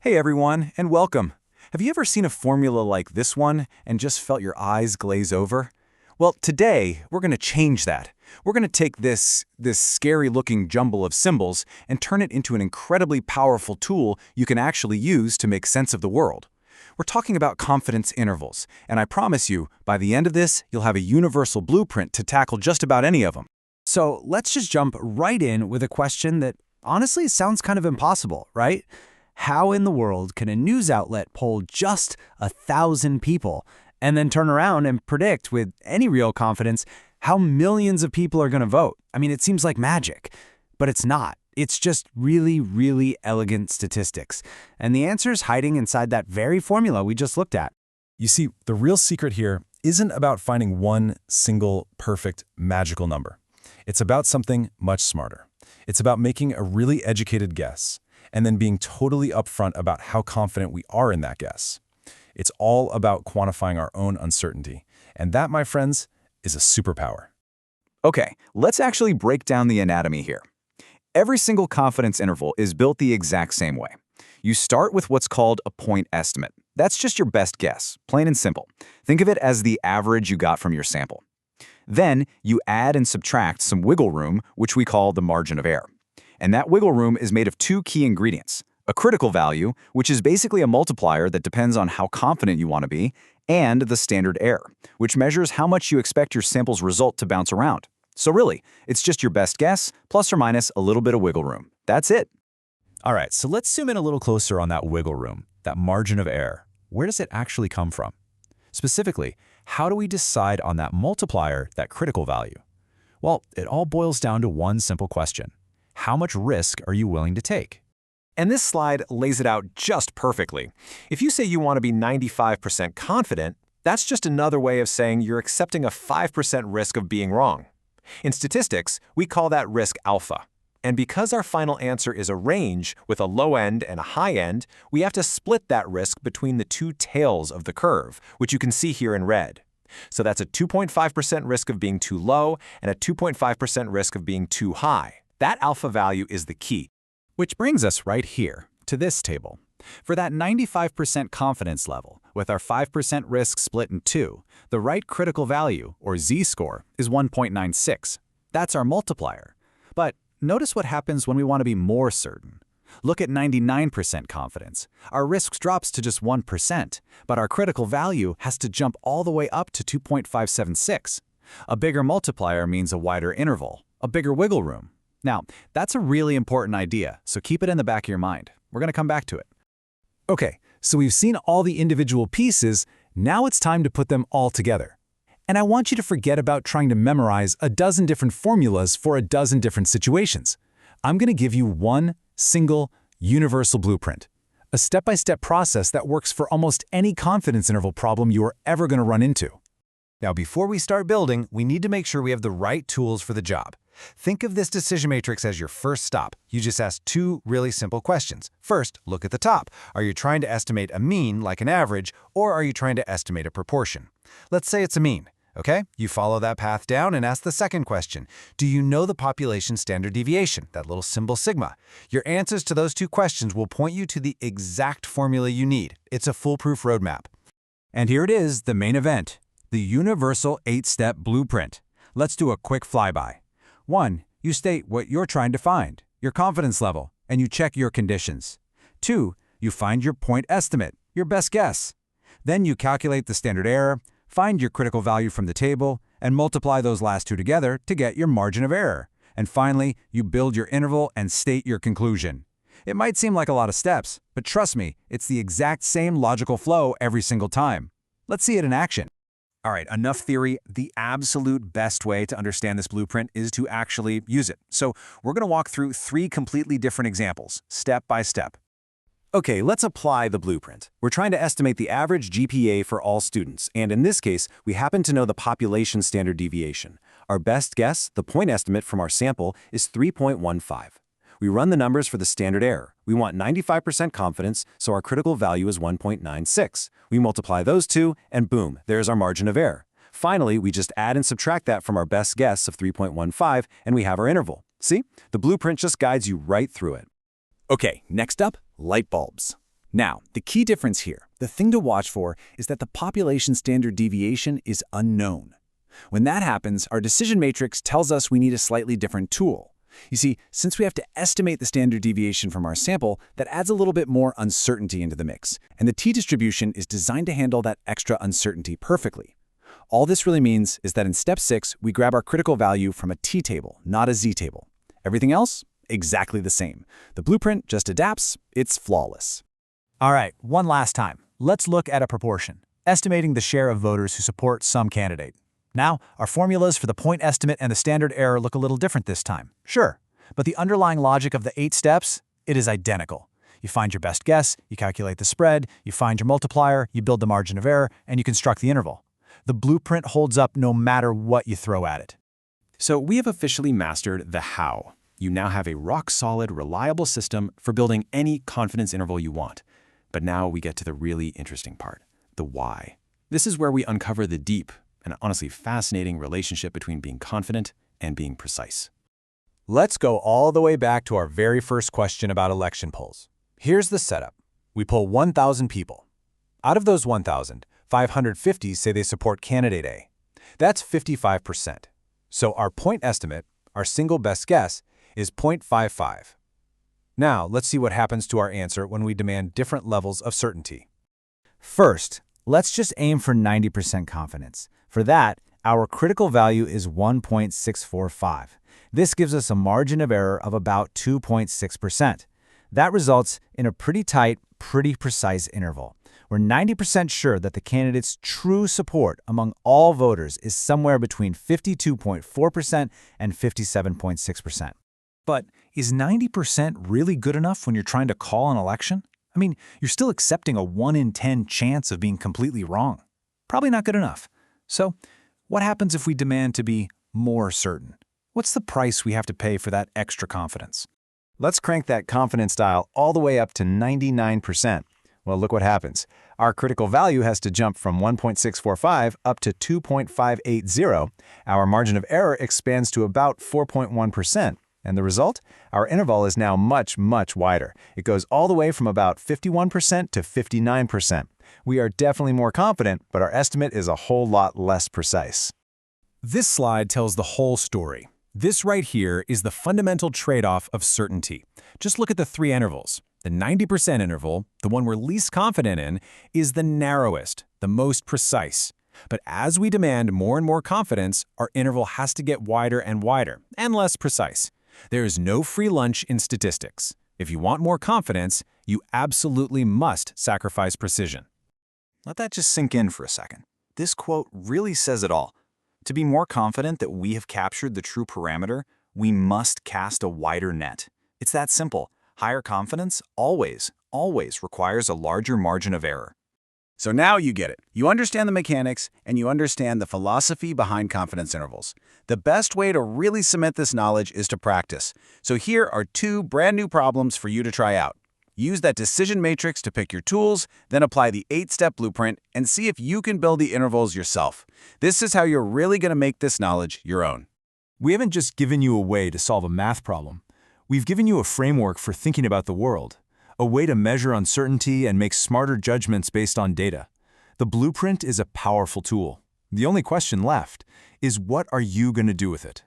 Hey everyone, and welcome. Have you ever seen a formula like this one and just felt your eyes glaze over? Well, today we're going to change that. We're going to take this scary-looking jumble of symbols and turn it into an incredibly powerful tool you can actually use to make sense of the world. We're talking about confidence intervals, and I promise you, by the end of this, you'll have a universal blueprint to tackle just about any of them. So let's just jump right in with a question that honestly sounds kind of impossible, right? How in the world can a news outlet poll just 1,000 people and then turn around and predict with any real confidence how millions of people are going to vote? I mean, it seems like magic, but it's not. It's just really, really elegant statistics. And the answer is hiding inside that very formula we just looked at. You see, the real secret here isn't about finding one single, perfect, magical number. It's about something much smarter. It's about making a really educated guess and then being totally upfront about how confident we are in that guess. It's all about quantifying our own uncertainty. And that, my friends, is a superpower. Okay, let's actually break down the anatomy here. Every single confidence interval is built the exact same way. You start with what's called a point estimate. That's just your best guess, plain and simple. Think of it as the average you got from your sample. Then you add and subtract some wiggle room, which we call the margin of error. And that wiggle room is made of two key ingredients: a critical value, which is basically a multiplier that depends on how confident you want to be, and the standard error, which measures how much you expect your sample's result to bounce around. So really, it's just your best guess, plus or minus a little bit of wiggle room. That's it. All right, so let's zoom in a little closer on that wiggle room, that margin of error. Where does it actually come from? Specifically, how do we decide on that multiplier, that critical value? Well, it all boils down to one simple question. How much risk are you willing to take? And this slide lays it out just perfectly. If you say you want to be 95% confident, that's just another way of saying you're accepting a 5% risk of being wrong. In statistics, we call that risk alpha. And because our final answer is a range with a low end and a high end, we have to split that risk between the two tails of the curve, which you can see here in red. So that's a 2.5% risk of being too low and a 2.5% risk of being too high. That alpha value is the key. Which brings us right here to this table. For that 95% confidence level, with our 5% risk split in two, the right critical value, or z-score, is 1.96. That's our multiplier. But notice what happens when we want to be more certain. Look at 99% confidence. Our risk drops to just 1%, but our critical value has to jump all the way up to 2.576. A bigger multiplier means a wider interval, a bigger wiggle room. Now, that's a really important idea, so keep it in the back of your mind. We're going to come back to it. Okay, so we've seen all the individual pieces. Now it's time to put them all together. And I want you to forget about trying to memorize a dozen different formulas for a dozen different situations. I'm going to give you one single, universal blueprint, a step-by-step process that works for almost any confidence interval problem you are ever going to run into. Now, before we start building, we need to make sure we have the right tools for the job. Think of this decision matrix as your first stop. You just ask two really simple questions. First, look at the top. Are you trying to estimate a mean, like an average, or are you trying to estimate a proportion? Let's say it's a mean. Okay, you follow that path down and ask the second question. Do you know the population standard deviation, that little symbol sigma? Your answers to those two questions will point you to the exact formula you need. It's a foolproof roadmap. And here it is, the main event, the universal 8-step blueprint. Let's do a quick flyby. 1. You state what you're trying to find, your confidence level, and you check your conditions. 2. You find your point estimate, your best guess. Then you calculate the standard error, find your critical value from the table, and multiply those last two together to get your margin of error. And finally, you build your interval and state your conclusion. It might seem like a lot of steps, but trust me, it's the exact same logical flow every single time. Let's see it in action. All right, enough theory. The absolute best way to understand this blueprint is to actually use it. So we're going to walk through three completely different examples, step by step. Okay, let's apply the blueprint. We're trying to estimate the average GPA for all students, and in this case, we happen to know the population standard deviation. Our best guess, the point estimate from our sample, is 3.15. We run the numbers for the standard error. We want 95% confidence, so our critical value is 1.96. We multiply those two, and boom, there's our margin of error. Finally, we just add and subtract that from our best guess of 3.15, and we have our interval. See? The blueprint just guides you right through it. Okay, next up, light bulbs. Now, the key difference here, the thing to watch for, is that the population standard deviation is unknown. When that happens, our decision matrix tells us we need a slightly different tool. You see, since we have to estimate the standard deviation from our sample, that adds a little bit more uncertainty into the mix, and the t-distribution is designed to handle that extra uncertainty perfectly. All this really means is that in step 6, we grab our critical value from a t-table, not a z-table. Everything else? Exactly the same. The blueprint just adapts, it's flawless. All right, one last time. Let's look at a proportion, estimating the share of voters who support some candidate. Now, our formulas for the point estimate and the standard error look a little different this time. Sure, but the underlying logic of the 8 steps, it is identical. You find your best guess, you calculate the spread, you find your multiplier, you build the margin of error, and you construct the interval. The blueprint holds up no matter what you throw at it. So we have officially mastered the how. You now have a rock-solid, reliable system for building any confidence interval you want. But now we get to the really interesting part, the why. This is where we uncover the deep and honestly fascinating relationship between being confident and being precise. Let's go all the way back to our very first question about election polls. Here's the setup. We poll 1,000 people. Out of those 1,000, 550 say they support candidate A. That's 55%. So our point estimate, our single best guess, is 0.55. Now, let's see what happens to our answer when we demand different levels of certainty. First, let's just aim for 90% confidence. For that, our critical value is 1.645. This gives us a margin of error of about 2.6%. That results in a pretty tight, pretty precise interval. We're 90% sure that the candidate's true support among all voters is somewhere between 52.4% and 57.6%. But is 90% really good enough when you're trying to call an election? I mean, you're still accepting a 1 in 10 chance of being completely wrong. Probably not good enough. So, what happens if we demand to be more certain? What's the price we have to pay for that extra confidence? Let's crank that confidence dial all the way up to 99%. Well, look what happens. Our critical value has to jump from 1.645 up to 2.580. Our margin of error expands to about 4.1%. And the result? Our interval is now much, much wider. It goes all the way from about 51% to 59%. We are definitely more confident, but our estimate is a whole lot less precise. This slide tells the whole story. This right here is the fundamental trade-off of certainty. Just look at the 3 intervals. The 90% interval, the one we're least confident in, is the narrowest, the most precise. But as we demand more and more confidence, our interval has to get wider and wider, and less precise. There is no free lunch in statistics. If you want more confidence, you absolutely must sacrifice precision. Let that just sink in for a second. This quote really says it all. To be more confident that we have captured the true parameter, we must cast a wider net. It's that simple. Higher confidence always requires a larger margin of error. So now you get it. You understand the mechanics, and you understand the philosophy behind confidence intervals. The best way to really cement this knowledge is to practice. So here are 2 brand new problems for you to try out. Use that decision matrix to pick your tools, then apply the 8-step blueprint and see if you can build the intervals yourself. This is how you're really going to make this knowledge your own. We haven't just given you a way to solve a math problem. We've given you a framework for thinking about the world, a way to measure uncertainty and make smarter judgments based on data. The blueprint is a powerful tool. The only question left is, what are you going to do with it?